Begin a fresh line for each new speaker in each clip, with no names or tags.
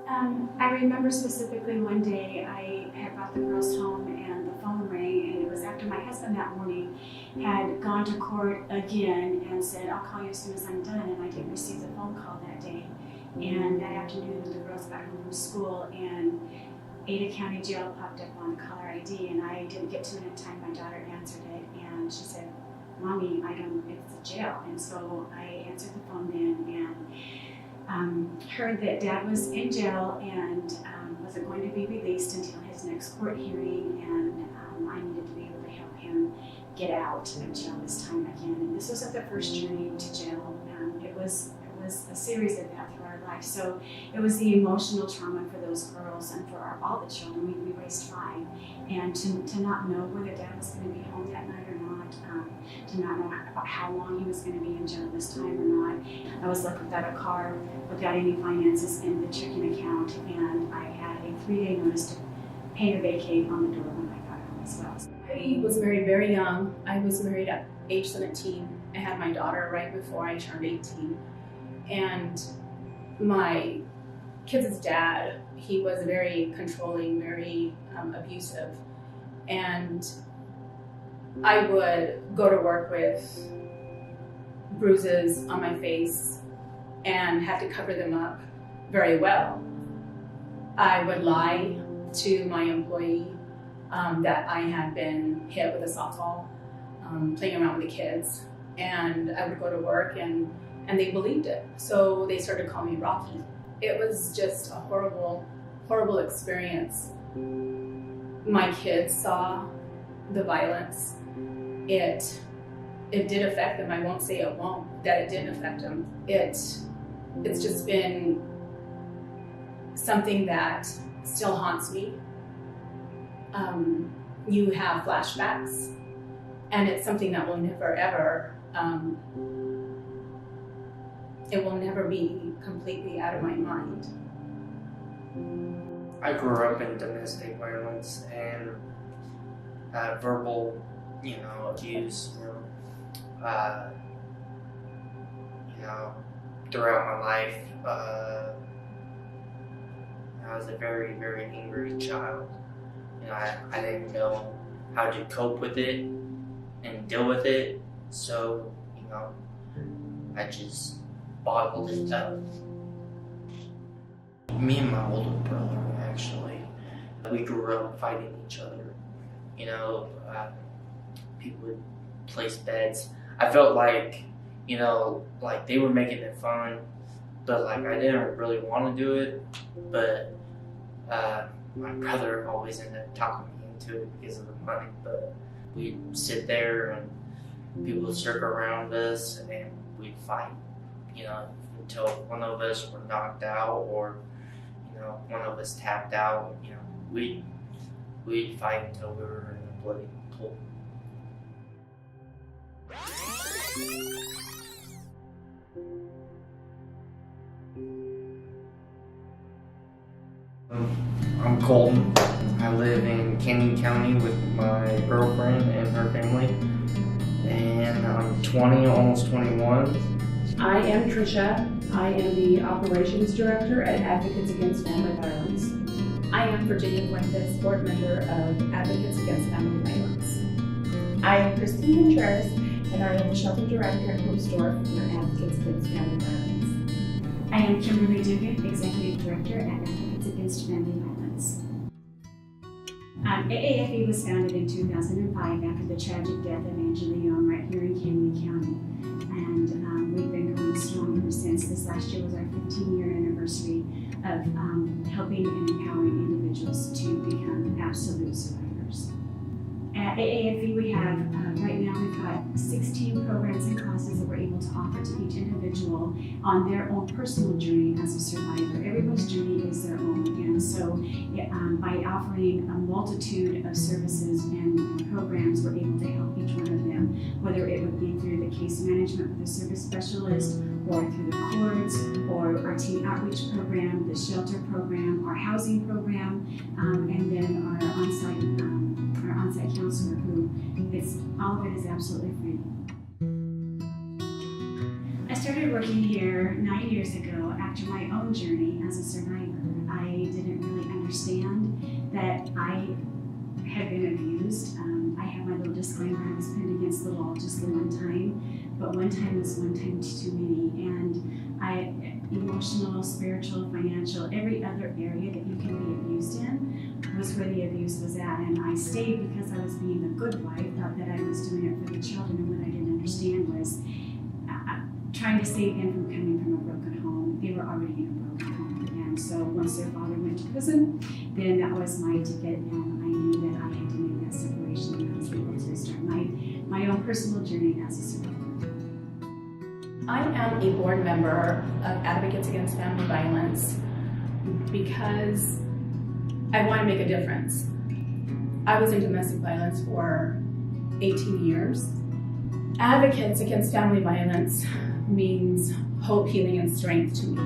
I remember specifically one day I had brought the girls home and the phone rang, and it was after my husband that morning had gone to court again and said, "I'll call you as soon as I'm done," and I didn't receive the phone call that day. And that afternoon the girls got home from school and Ada County Jail popped up on the caller ID, and I didn't get to it in time. My daughter answered it and she said, "Mommy, it's a jail." And so I answered the phone then and heard that Dad was in jail and wasn't going to be released until his next court hearing, and I needed to be able to help him get out of jail this time again. And this wasn't the first journey to jail. It was a series of that through our life. So it was the emotional trauma for those girls and for all the children. We raised 5, and to not know whether Dad was going to be home that night or not, to not know how long he was going to be in jail this time or not. I was left without a car, without any finances in the checking account, and I had a 3-day notice to pay or vacate on the door when I got home as well.
I was married very young. I was married at age 17. I had my daughter right before I turned 18. And my kids' dad, he was very controlling, very abusive. And I would go to work with bruises on my face and have to cover them up very well. I would lie to my employee that I had been hit with a softball, playing around with the kids. And I would go to work and they believed it. So they started calling me Rocky. It was just a horrible, horrible experience. My kids saw the violence. It did affect them. I won't say it won't, that it didn't affect them. It's just been something that still haunts me. You have flashbacks, and it's something that will never ever, it will never be completely out of my mind.
I grew up in domestic violence and verbal, abuse, throughout my life. I was a very, very angry child. I didn't know how to cope with it and deal with it, so, I just bottled it up. Me and my older brother, actually, we grew up fighting each other. People would place bets. I felt like, like they were making it fun, but like I didn't really want to do it. But my brother always ended up talking me into it because of the money. But we'd sit there and people would circle around us and we'd fight, until one of us were knocked out or, one of us tapped out. We'd fight until we were in a bloody pool. I'm Colton. I live in Canyon County with my girlfriend and her family, and I'm 20, almost 21.
I am Tricia. I am the Operations Director at Advocates Against Family Violence.
I am Virginia Fuentes, Board Member of Advocates Against Family Violence.
I am Christine Contreras, and I am the Shelter Director at Hoopsdorf for Advocates Against Family Violence.
I am Kimberly Dugan, Executive Director at Advocates Against Family Violence. AAPV was founded in 2005 after the tragic death of Angela Young right here in Canyon County. And we've been going strong ever since. This last year was our 15-year anniversary of helping and empowering individuals to become absolute survivors. At AAPV we have, right now we've got 16 programs and classes that we're able to offer to each individual on their own personal journey as a survivor. Everyone's journey is their own, and so by offering a multitude of services and programs, we're able to help each one of them, whether it would be through the case management with a service specialist, or through the courts, or our teen outreach program, the shelter program, our housing program, and then our on-site counselor, who all of it is absolutely free. I started working here 9 years ago after my own journey as a survivor. I didn't really understand that I had been abused. I have my little disclaimer, I was pinned against the wall just the one time, but one time is one time too many. And emotional, spiritual, financial, every other area that you can be abused in was where the abuse was at. And I stayed because I was being a good wife, thought that I was doing it for the children, and what I didn't understand was trying to save them from coming from a broken home. They were already in a broken home. And so once their father went to prison, then that was my ticket, and I knew that I had to make that separation, and I was able to start my own personal journey as a survivor.
I am a board member of Advocates Against Family Violence because I want to make a difference. I was in domestic violence for 18 years. Advocates Against Family Violence means hope, healing, and strength to me.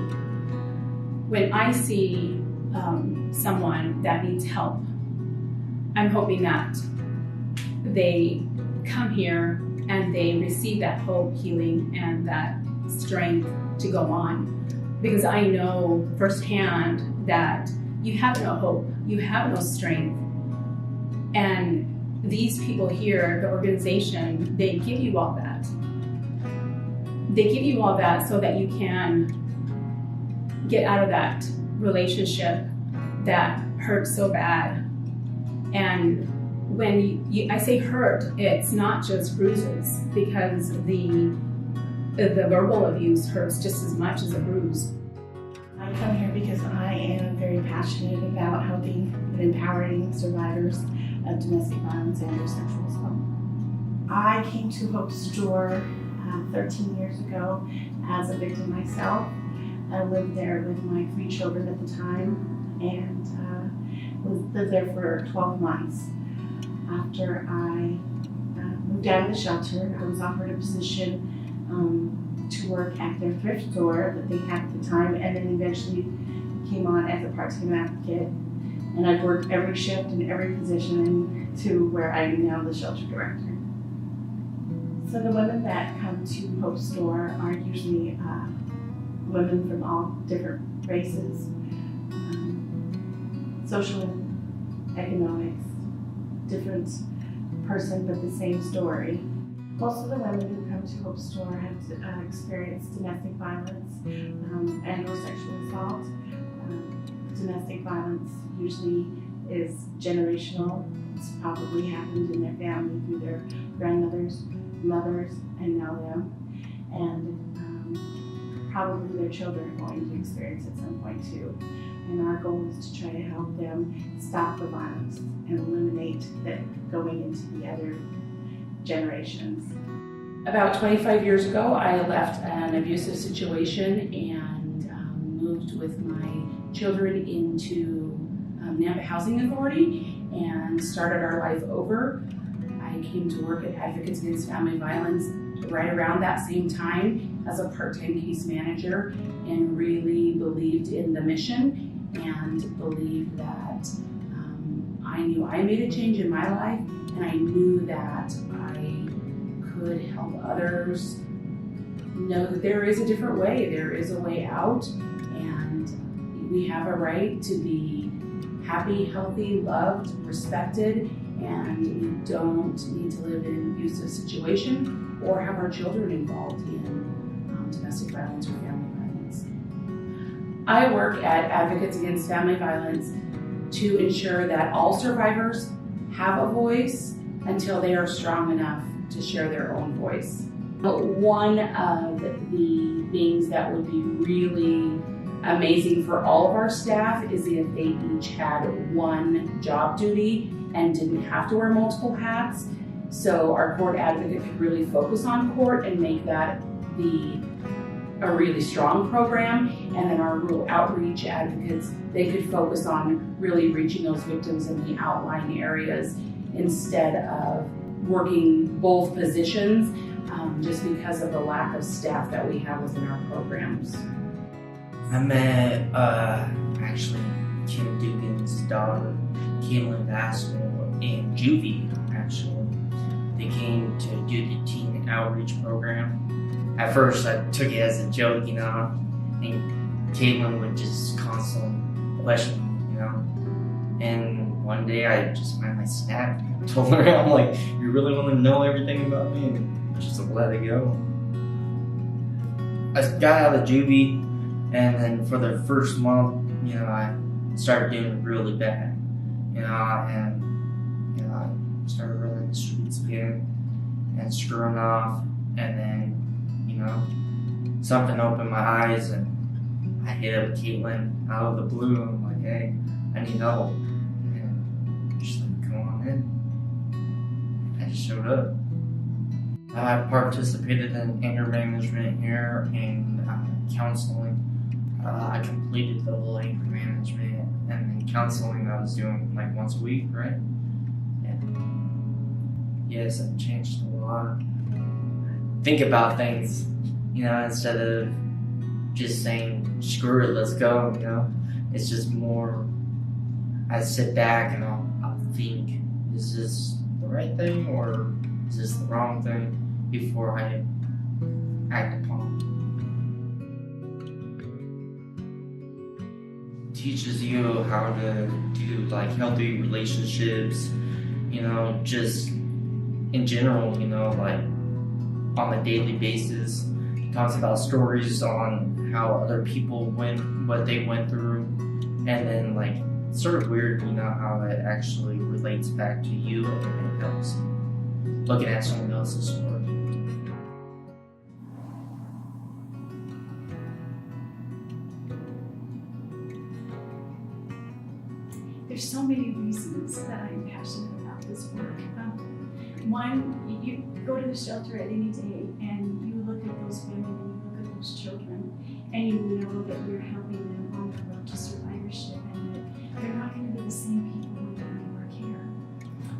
When I see someone that needs help, I'm hoping that they come here and they receive that hope, healing, and that strength to go on. Because I know firsthand that you have no hope, you have no strength. And these people here, the organization, they give you all that. They give you all that so that you can get out of that relationship that hurts so bad. And when I say hurt, it's not just bruises, because the verbal abuse hurts just as much as a bruise.
I come here because I am very passionate about helping and empowering survivors of domestic violence and or sexual assault. I came to Hope's Door 13 years ago as a victim myself. I lived there with my 3 children at the time, and lived there for 12 months. After I moved out of the shelter, I was offered a position to work at their thrift store that they had at the time, and then eventually came on as a part-time advocate. And I've worked every shift and every position to where I am now the shelter director. So the women that come to Hope's Store are usually women from all different races, social and economics, different person but the same story. Most of the women who come to Hope's Store have experienced domestic violence and or sexual assault. Domestic violence usually is generational. It's probably happened in their family through their grandmothers, mothers, and now them. And probably their children are going to experience at some point too. And our goal is to try to help them stop the violence and eliminate that going into the other generations.
About 25 years ago, I left an abusive situation and moved with my children into Nampa Housing Authority and started our life over. I came to work at Advocates Against Family Violence right around that same time as a part-time case manager, and really believed in the mission and believed that I knew I made a change in my life, and I knew that I could help others know that there is a different way, there is a way out, and we have a right to be happy, healthy, loved, respected, and we don't need to live in an abusive situation or have our children involved in domestic violence or family violence. I work at Advocates Against Family Violence to ensure that all survivors have a voice until they are strong enough to share their own voice. But one of the things that would be really amazing for all of our staff is if they each had one job duty and didn't have to wear multiple hats. So our court advocate could really focus on court and make that a really strong program. And then our rural outreach advocates, they could focus on really reaching those victims in the outlying areas instead of working both positions just because of the lack of staff that we have within our programs.
I met actually Kim Dugan's daughter, Caitlin Vassell, in juvie, actually. They came to do the teen outreach program. At first I took it as a joke, and Caitlin would just constantly question, you know. And one day I just finally snapped. I told her, I'm like, you really want to know everything about me? And just let it go. I got out of juvie, and then for the first month, you know, I started doing really bad, you know, and you know, I started running the streets again and screwing off, and then, you know, something opened my eyes, and I hit up Caitlin out of the blue. I'm like, hey, I need help, and she's like, come on in. I just showed up. I participated in anger management here and counseling. I completed the whole anger management, and then counseling I was doing like once a week, right? And yes, I've changed a lot. Think about things, you know, instead of just saying, screw it, let's go, you know? It's just more, I sit back and I'll think, is this the right thing or is this the wrong thing before I act upon it. Teaches you how to do like healthy relationships, you know, just in general, you know, like on a daily basis. It talks about stories on how other people what they went through, and then like it's sort of weird, you know, how it actually relates back to you and it helps looking at someone else's story.
There's so many reasons that I'm passionate about this work. One, you go to the shelter at any day and you look at those women and you look at those children and you know that you're helping them on the road to survivorship and that they're not going to be the same people when they're in our care.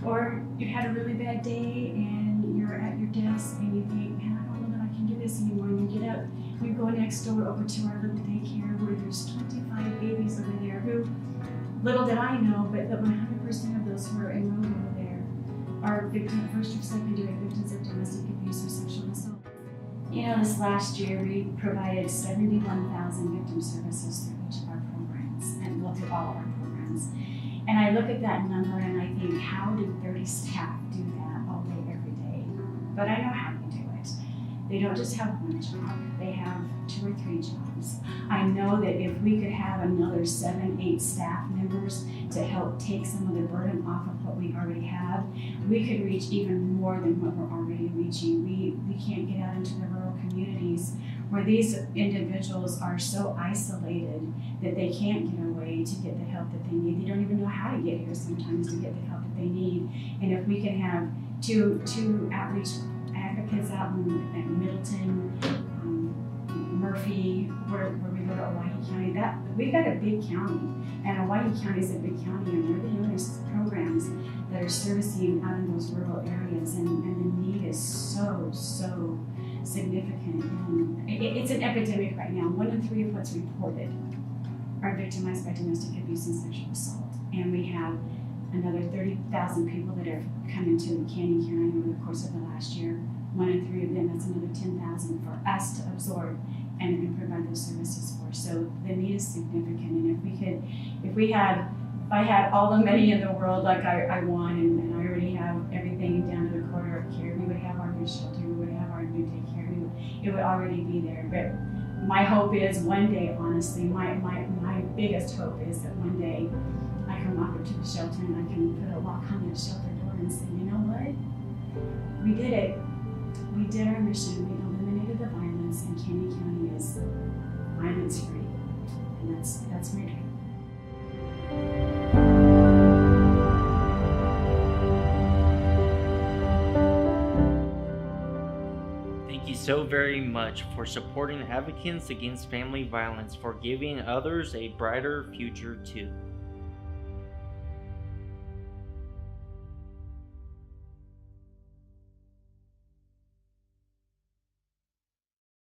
Or you had a really bad day and you're at your desk and you think, man, I don't know that I can do this anymore. And you get up, you go next door over to our little daycare where there's 25 babies over there who, little did I know, but that 100% of those who are enrolled over there are first or secondary victims of domestic abuse or sexual assault. You know, this last year we provided 71,000 victim services through each of our programs, and well, through all of our programs. And I look at that number and I think, how do 30 staff do that all day, every day? But I know how you do it. They don't just have one job, they have 2 or 3 jobs. I know that if we could have another 7, 8 staff members to help take some of the burden off of what we already have, we could reach even more than what we're already reaching. We can't get out into the rural communities where these individuals are so isolated that they can't get away to get the help that they need. They don't even know how to get here sometimes to get the help that they need. And if we can have two outreach advocates out in Middleton, Murphy, where we go to Owyhee County, we've got a big county, and Owyhee County is a big county, and we're the only programs that are servicing out in those rural areas, and the need is so significant. And it's an epidemic right now. 1 in 3 of what's reported are victimized by domestic abuse and sexual assault, and we have another 30,000 people that have come into Canyon County over the course of the last year. 1 in 3 of them, that's another 10,000 for us to absorb and provide those services for. So the need is significant, and if I had all the money in the world like I want, and I already have everything down to the quarter of care, we would have our new shelter, we would have our new daycare, it would already be there. But my hope is one day, honestly, my biggest hope is that one day I can walk up to the shelter and I can put a lock on that shelter door and say, you know what? We did it. We did our mission. We eliminated the violence, and Canyon County is violence free. And that's my dream.
Thank you so very much for supporting Advocates Against Family Violence, for giving others a brighter future too.